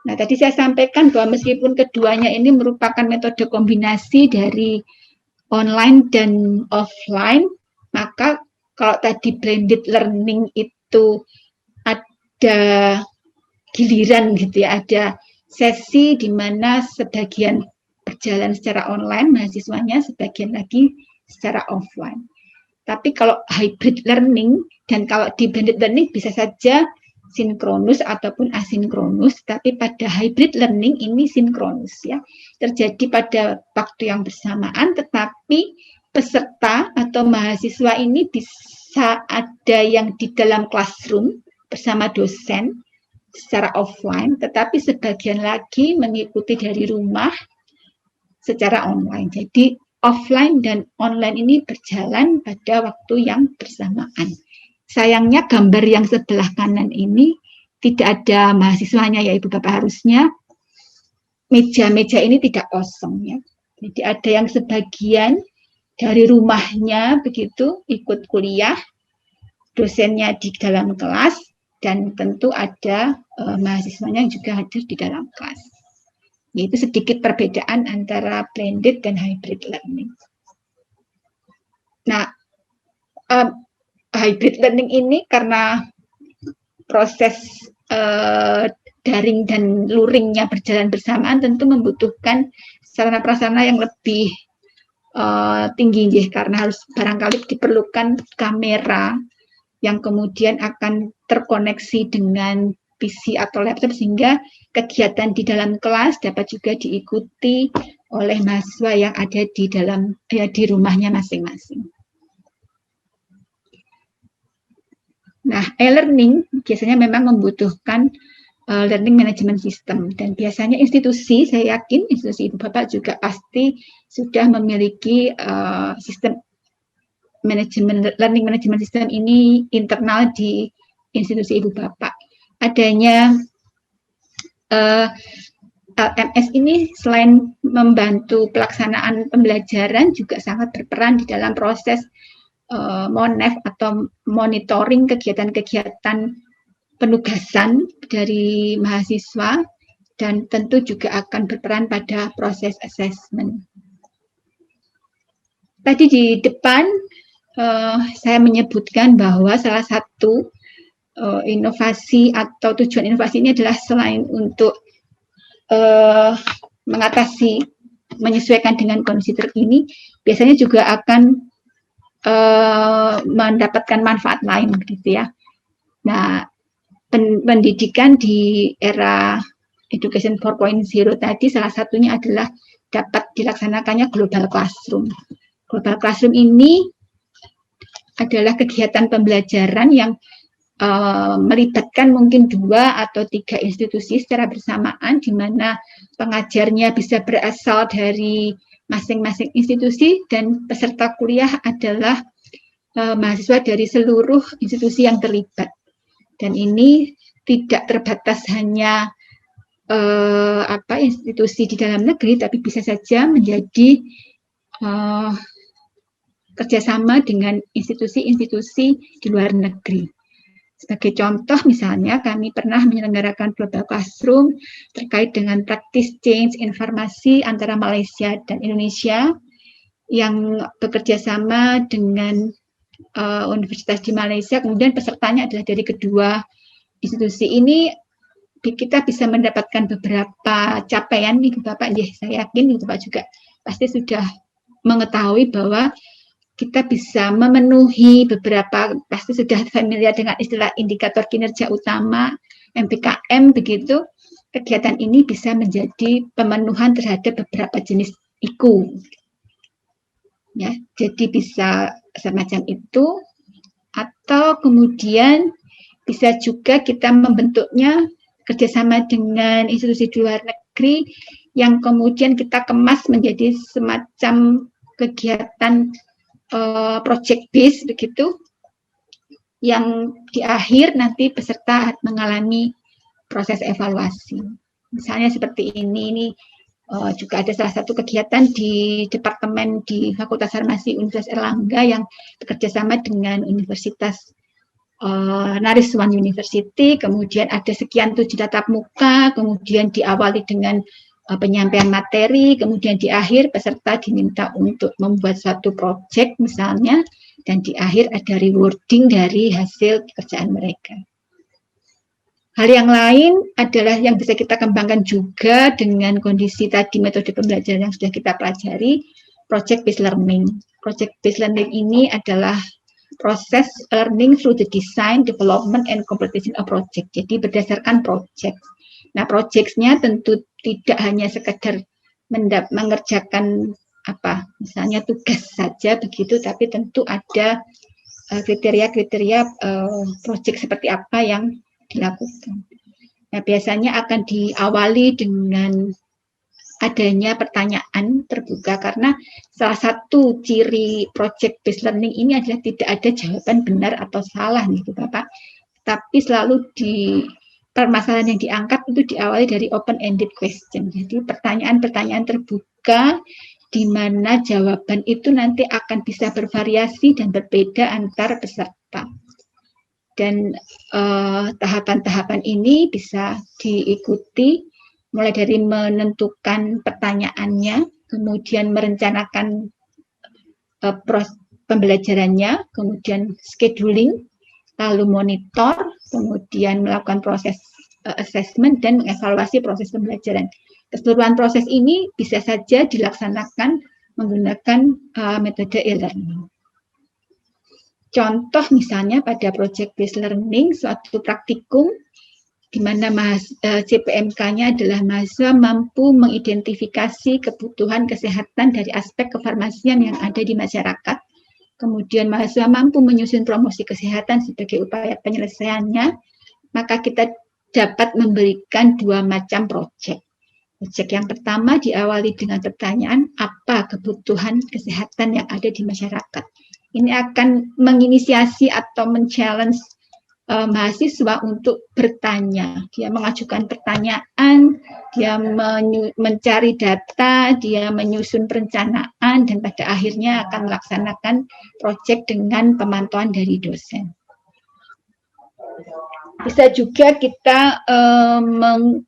Nah, tadi saya sampaikan bahwa meskipun keduanya ini merupakan metode kombinasi dari online dan offline, maka kalau tadi blended learning itu ada giliran gitu ya, ada sesi di mana sebagian berjalan secara online mahasiswanya, sebagian lagi secara offline. Tapi kalau hybrid learning dan kalau di blended learning bisa saja sinkronus ataupun asinkronus, tapi pada hybrid learning ini sinkronus ya, terjadi pada waktu yang bersamaan, tetapi peserta atau mahasiswa ini bisa ada yang di dalam classroom bersama dosen secara offline, tetapi sebagian lagi mengikuti dari rumah secara online. Jadi offline dan online ini berjalan pada waktu yang bersamaan. Sayangnya gambar yang sebelah kanan ini tidak ada mahasiswanya ya Ibu Bapak, harusnya meja-meja ini tidak kosong ya. Jadi ada yang sebagian dari rumahnya begitu ikut kuliah, dosennya di dalam kelas, dan tentu ada mahasiswanya yang juga hadir di dalam kelas. Itu sedikit perbedaan antara blended dan hybrid learning. Nah, hybrid learning ini karena proses daring dan luringnya berjalan bersamaan tentu membutuhkan sarana prasarana yang lebih tinggi ya, karena harus barangkali diperlukan kamera yang kemudian akan terkoneksi dengan PC atau laptop sehingga kegiatan di dalam kelas dapat juga diikuti oleh mahasiswa yang ada di dalam di rumahnya masing-masing. Nah, e-learning biasanya memang membutuhkan learning management system, dan biasanya institusi, saya yakin institusi Ibu Bapak juga pasti sudah memiliki sistem learning management system ini internal di institusi Ibu Bapak. Adanya LMS ini selain membantu pelaksanaan pembelajaran juga sangat berperan di dalam proses MONEF atau monitoring kegiatan-kegiatan penugasan dari mahasiswa, dan tentu juga akan berperan pada proses assessment. Tadi di depan saya menyebutkan bahwa salah satu inovasi atau tujuan inovasi ini adalah selain untuk mengatasi, menyesuaikan dengan kondisi terkini, biasanya juga akan mendapatkan manfaat lain gitu ya. Nah, pendidikan di era Education 4.0 tadi salah satunya adalah dapat dilaksanakannya global classroom. Global classroom ini adalah kegiatan pembelajaran yang melibatkan mungkin 2 atau 3 institusi secara bersamaan, di mana pengajarnya bisa berasal dari masing-masing institusi dan peserta kuliah adalah mahasiswa dari seluruh institusi yang terlibat. Dan ini tidak terbatas hanya institusi di dalam negeri, tapi bisa saja menjadi kerjasama dengan institusi-institusi di luar negeri. Sebagai contoh misalnya kami pernah menyelenggarakan global classroom terkait dengan practice change informasi antara Malaysia dan Indonesia yang bekerja sama dengan universitas di Malaysia, kemudian pesertanya adalah dari kedua institusi ini. Kita bisa mendapatkan beberapa capaian nih Bapak, saya yakin Bapak juga pasti sudah mengetahui bahwa kita bisa memenuhi beberapa, pasti sudah familiar dengan istilah indikator kinerja utama, MPKM begitu. Kegiatan ini bisa menjadi pemenuhan terhadap beberapa jenis IQ. Ya, jadi bisa semacam itu, atau kemudian Bisa juga kita membentuknya kerjasama dengan institusi di luar negeri yang kemudian kita kemas menjadi semacam kegiatan project base begitu, yang di akhir nanti peserta mengalami proses evaluasi. Misalnya seperti ini juga ada salah satu kegiatan di departemen di Fakultas Farmasi Universitas Erlangga yang bekerjasama dengan Universitas Nariswan University, kemudian ada sekian 7 tatap muka, kemudian diawali dengan penyampaian materi, kemudian di akhir peserta diminta untuk membuat suatu proyek misalnya, dan di akhir ada rewarding dari hasil pekerjaan mereka. Hal yang lain adalah yang bisa kita kembangkan juga dengan kondisi tadi metode pembelajaran yang sudah kita pelajari, project based learning. Project based learning ini adalah proses learning through the design, development, and completion of project. Jadi berdasarkan project. Nah, project-nya tentu tidak hanya sekedar mengerjakan misalnya tugas saja begitu, tapi tentu ada kriteria-kriteria project seperti apa yang dilakukan. Nah, biasanya akan diawali dengan adanya pertanyaan terbuka, karena salah satu ciri project based learning ini adalah tidak ada jawaban benar atau salah nih Bapak, tapi selalu di permasalahan yang diangkat itu diawali dari open-ended question. Jadi pertanyaan-pertanyaan terbuka di mana jawaban itu nanti akan bisa bervariasi dan berbeda antar peserta. Dan tahapan-tahapan ini bisa diikuti mulai dari menentukan pertanyaannya, kemudian merencanakan pembelajarannya, kemudian scheduling, lalu monitor, kemudian melakukan proses assessment dan mengevaluasi proses pembelajaran. Keseluruhan proses ini bisa saja dilaksanakan menggunakan metode e-learning. Contoh misalnya pada project based learning, suatu praktikum di mana CPMK-nya adalah mahasiswa mampu mengidentifikasi kebutuhan kesehatan dari aspek kefarmasian yang ada di masyarakat. Kemudian mahasiswa mampu menyusun promosi kesehatan sebagai upaya penyelesaiannya, maka kita dapat memberikan 2 macam proyek. Proyek yang pertama diawali dengan pertanyaan, apa kebutuhan kesehatan yang ada di masyarakat? Ini akan menginisiasi atau men-challenge mahasiswa untuk bertanya. Dia mengajukan pertanyaan, dia mencari data, dia menyusun perencanaan, dan pada akhirnya akan melaksanakan proyek dengan pemantauan dari dosen. Bisa juga kita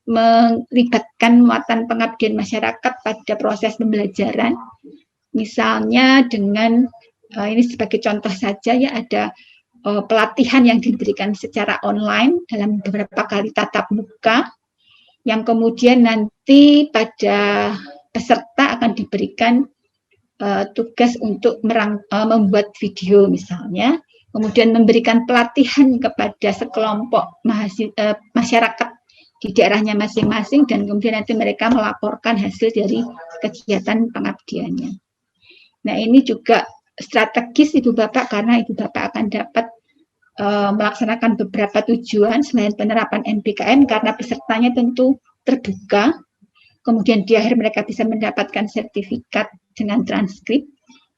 melibatkan muatan pengabdian masyarakat pada proses pembelajaran. Misalnya dengan, ini sebagai contoh saja ya, ada pelatihan yang diberikan secara online dalam beberapa kali tatap muka, yang kemudian nanti pada peserta akan diberikan tugas untuk membuat video misalnya, kemudian memberikan pelatihan kepada sekelompok masyarakat di daerahnya masing-masing, dan kemudian nanti mereka melaporkan hasil dari kegiatan pengabdiannya. Nah, ini juga strategis Ibu Bapak, karena Ibu Bapak akan dapat melaksanakan beberapa tujuan selain penerapan NPKM, karena pesertanya tentu terbuka, kemudian di akhir mereka bisa mendapatkan sertifikat dengan transkrip.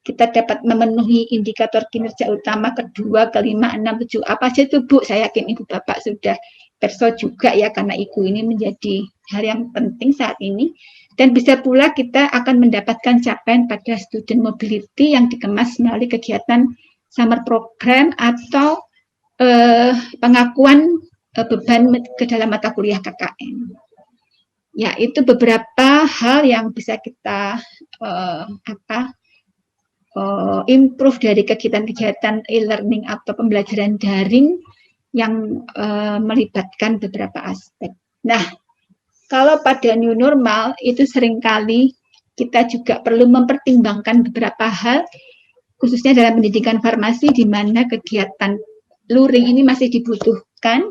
Kita dapat memenuhi indikator kinerja utama kedua, kelima, 6, 7. Apa aja itu Bu? Saya yakin Ibu Bapak sudah perso juga ya, karena IKU ini menjadi hal yang penting saat ini. Dan bisa pula kita akan mendapatkan capaian pada student mobility yang dikemas melalui kegiatan summer program atau pengakuan beban ke dalam mata kuliah KKN. Ya, itu beberapa hal yang bisa kita improve dari kegiatan-kegiatan e-learning atau pembelajaran daring yang melibatkan beberapa aspek. Nah, kalau pada new normal itu seringkali kita juga perlu mempertimbangkan beberapa hal, khususnya dalam pendidikan farmasi, di mana kegiatan luring ini masih dibutuhkan,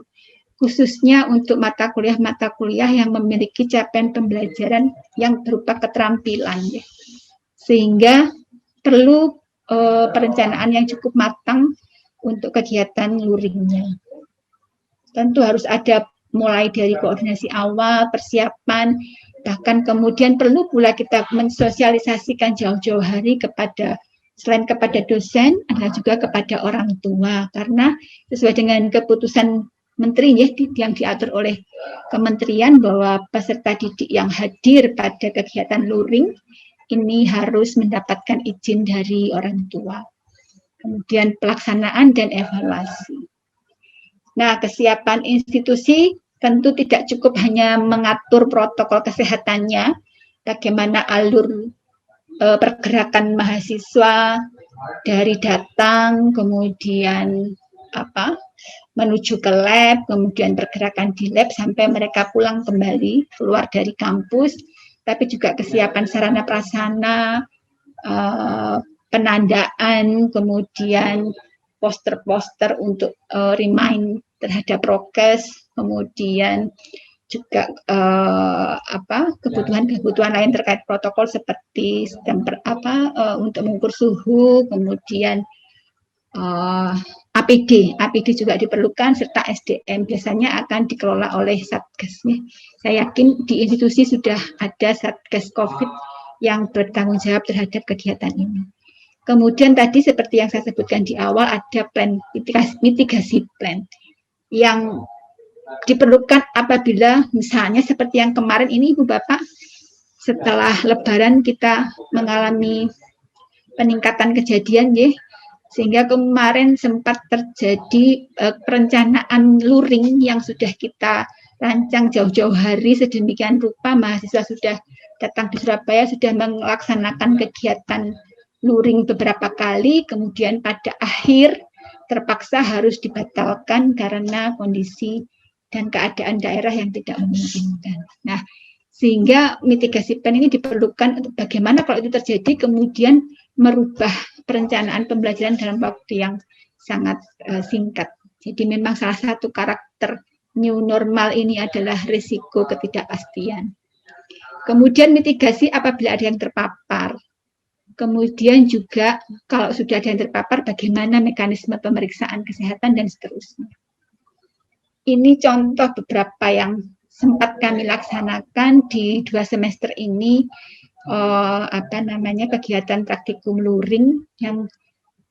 khususnya untuk mata kuliah yang memiliki capaian pembelajaran yang berupa keterampilan, ya. Sehingga perlu perencanaan yang cukup matang untuk kegiatan luringnya. Tentu harus ada mulai dari koordinasi awal, persiapan, bahkan kemudian perlu pula kita mensosialisasikan jauh-jauh hari kepada selain kepada dosen, adalah juga kepada orang tua, karena sesuai dengan keputusan menteri ya, yang diatur oleh kementerian bahwa peserta didik yang hadir pada kegiatan luring ini harus mendapatkan izin dari orang tua. Kemudian pelaksanaan dan evaluasi. Nah, kesiapan institusi tentu tidak cukup hanya mengatur protokol kesehatannya, bagaimana alur pergerakan mahasiswa dari datang, kemudian menuju ke lab, kemudian pergerakan di lab sampai mereka pulang kembali keluar dari kampus, tapi juga kesiapan sarana prasarana, penandaan, kemudian poster-poster untuk remind terhadap prokes, kemudian juga kebutuhan-kebutuhan lain terkait protokol seperti sistem untuk mengukur suhu, kemudian APD juga diperlukan serta SDM biasanya akan dikelola oleh Satgas. Saya yakin di institusi sudah ada Satgas COVID yang bertanggung jawab terhadap kegiatan ini. Kemudian tadi seperti yang saya sebutkan di awal ada plan mitigasi plan yang diperlukan apabila misalnya seperti yang kemarin ini Ibu Bapak, setelah Lebaran kita mengalami peningkatan kejadian ya, sehingga kemarin sempat terjadi perencanaan luring yang sudah kita rancang jauh-jauh hari sedemikian rupa, mahasiswa sudah datang di Surabaya, sudah melaksanakan kegiatan luring beberapa kali, kemudian pada akhir terpaksa harus dibatalkan karena kondisi dan keadaan daerah yang tidak memungkinkan. Nah, sehingga mitigasi plan ini diperlukan untuk bagaimana kalau itu terjadi, kemudian merubah perencanaan pembelajaran dalam waktu yang sangat singkat. Jadi memang salah satu karakter new normal ini adalah risiko ketidakpastian. Kemudian mitigasi apabila ada yang terpapar. Kemudian juga kalau sudah ada yang terpapar, bagaimana mekanisme pemeriksaan kesehatan dan seterusnya. Ini contoh beberapa yang sempat kami laksanakan di 2 semester ini, kegiatan praktikum luring yang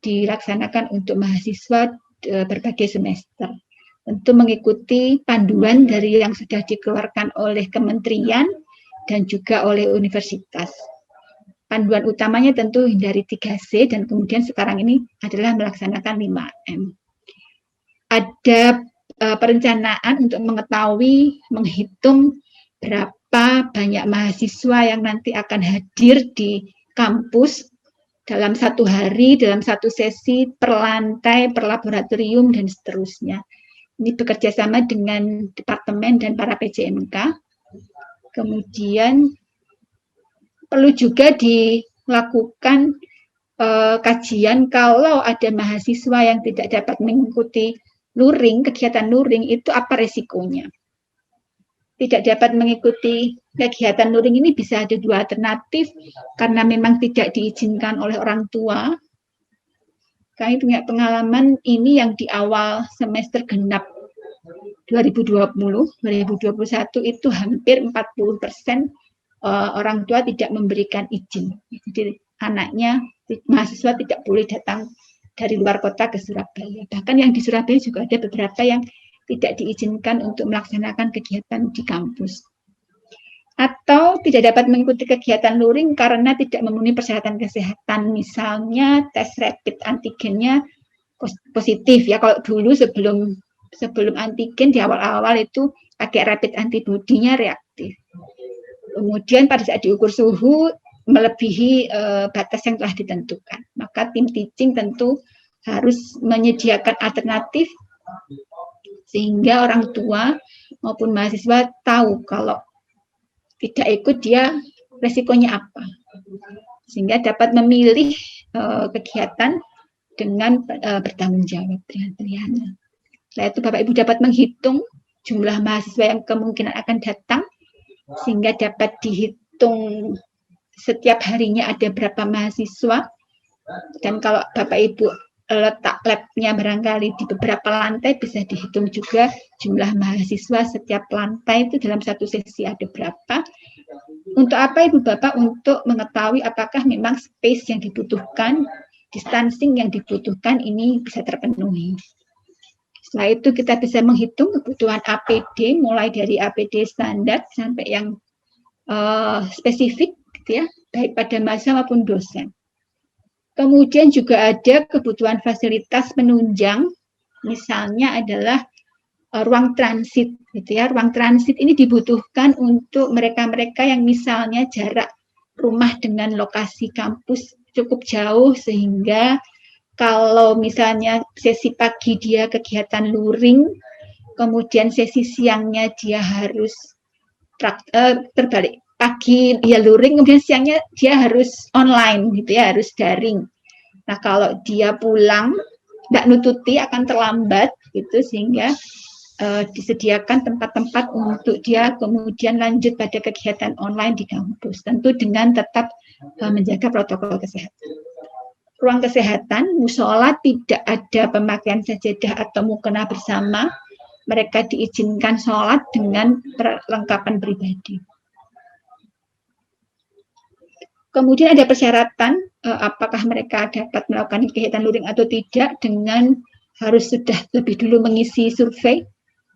dilaksanakan untuk mahasiswa berbagai semester. Tentu mengikuti panduan dari yang sudah dikeluarkan oleh kementerian dan juga oleh universitas. Panduan utamanya tentu hindari 3C dan kemudian sekarang ini adalah melaksanakan 5M. Ada perencanaan untuk mengetahui, menghitung berapa banyak mahasiswa yang nanti akan hadir di kampus dalam satu hari, dalam satu sesi, per lantai, per laboratorium, dan seterusnya. Ini bekerja sama dengan departemen dan para PJMK. Kemudian perlu juga dilakukan kajian kalau ada mahasiswa yang tidak dapat mengikuti luring, kegiatan luring, itu apa resikonya? Tidak dapat mengikuti kegiatan luring ini bisa ada 2 alternatif, karena memang tidak diizinkan oleh orang tua. Kami punya pengalaman ini yang di awal semester genap 2020-2021 itu hampir 40% orang tua tidak memberikan izin. Jadi anaknya, mahasiswa tidak boleh datang dari luar kota ke Surabaya. Bahkan yang di Surabaya juga ada beberapa yang tidak diizinkan untuk melaksanakan kegiatan di kampus. Atau tidak dapat mengikuti kegiatan luring karena tidak memenuhi persyaratan kesehatan. Misalnya tes rapid antigennya positif. Ya kalau dulu sebelum antigen di awal-awal itu pakai rapid antibody-nya reaktif. Kemudian pada saat diukur suhu melebihi batas yang telah ditentukan. Maka tim teaching tentu harus menyediakan alternatif sehingga orang tua maupun mahasiswa tahu kalau tidak ikut dia resikonya apa. Sehingga dapat memilih kegiatan dengan bertanggung jawab dengan pilihannya. Setelah itu Bapak Ibu dapat menghitung jumlah mahasiswa yang kemungkinan akan datang sehingga dapat dihitung setiap harinya ada berapa mahasiswa, dan kalau Bapak Ibu letak labnya barangkali di beberapa lantai, bisa dihitung juga jumlah mahasiswa setiap lantai itu dalam satu sesi ada berapa. Untuk apa Ibu Bapak? Untuk mengetahui apakah memang space yang dibutuhkan, distancing yang dibutuhkan ini bisa terpenuhi. Setelah itu kita bisa menghitung kebutuhan APD, mulai dari APD standar sampai yang spesifik, gitu ya, baik pada mahasiswa maupun dosen. Kemudian juga ada kebutuhan fasilitas penunjang, misalnya adalah ruang transit, gitu ya. Ruang transit ini dibutuhkan untuk mereka-mereka yang misalnya jarak rumah dengan lokasi kampus cukup jauh, sehingga kalau misalnya sesi pagi dia kegiatan luring, kemudian sesi siangnya dia harus terbalik, pagi dia luring, kemudian siangnya dia harus online, gitu ya, harus daring. Nah, kalau dia pulang, tidak nututi akan terlambat, gitu, sehingga disediakan tempat-tempat untuk dia kemudian lanjut pada kegiatan online di kampus, tentu dengan tetap menjaga protokol kesehatan. Ruang kesehatan, musola tidak ada pemakaian sajadah atau mukena bersama, mereka diizinkan sholat dengan perlengkapan pribadi. Kemudian ada persyaratan apakah mereka dapat melakukan kegiatan luring atau tidak, dengan harus sudah lebih dulu mengisi survei,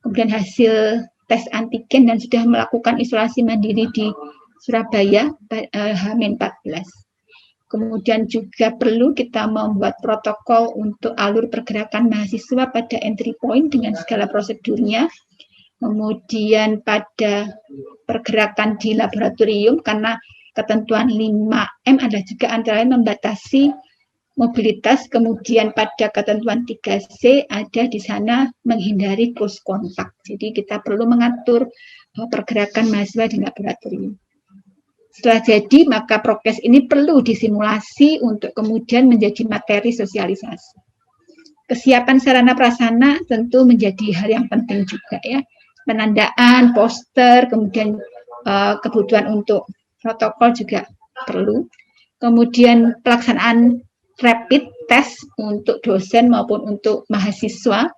kemudian hasil tes antigen dan sudah melakukan isolasi mandiri di Surabaya H-14. Kemudian juga perlu kita membuat protokol untuk alur pergerakan mahasiswa pada entry point dengan segala prosedurnya. Kemudian pada pergerakan di laboratorium, karena ketentuan 5M ada juga antara lain membatasi mobilitas, kemudian pada ketentuan 3C ada di sana menghindari close kontak. Jadi kita perlu mengatur pergerakan mahasiswa di laboratorium. Setelah jadi, maka prokes ini perlu disimulasi untuk kemudian menjadi materi sosialisasi. Kesiapan sarana prasarana tentu menjadi hal yang penting juga ya. Penandaan, poster, kemudian kebutuhan untuk protokol juga perlu. Kemudian pelaksanaan rapid test untuk dosen maupun untuk mahasiswa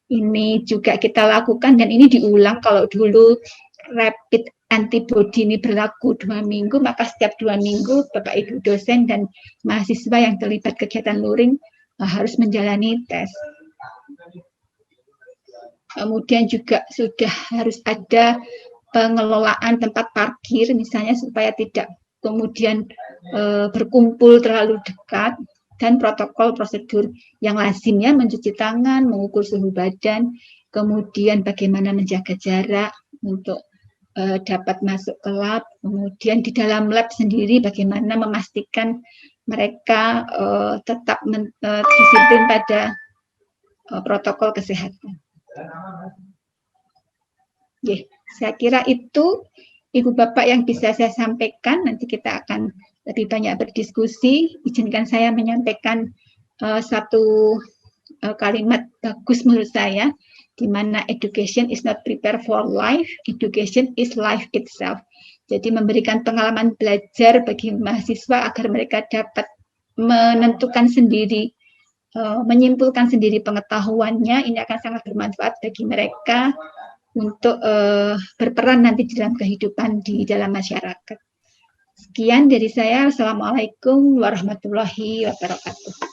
ini juga kita lakukan, dan ini diulang. Kalau dulu rapid antibody ini berlaku 2 minggu, maka setiap 2 minggu Bapak Ibu dosen dan mahasiswa yang terlibat kegiatan luring harus menjalani tes. Kemudian juga sudah harus ada pengelolaan tempat parkir misalnya, supaya tidak kemudian berkumpul terlalu dekat, dan protokol prosedur yang lazimnya mencuci tangan, mengukur suhu badan, kemudian bagaimana menjaga jarak untuk dapat masuk ke lab, kemudian di dalam lab sendiri bagaimana memastikan mereka tetap disiplin pada protokol kesehatan. Saya kira itu Ibu Bapak yang bisa saya sampaikan. Nanti kita akan lebih banyak berdiskusi. Izinkan saya menyampaikan satu kalimat bagus menurut saya, di mana education is not prepare for life, education is life itself. Jadi memberikan pengalaman belajar bagi mahasiswa agar mereka dapat menentukan sendiri, menyimpulkan sendiri pengetahuannya. Ini akan sangat bermanfaat bagi mereka untuk berperan nanti dalam kehidupan di dalam masyarakat. Sekian dari saya. Assalamualaikum warahmatullahi wabarakatuh.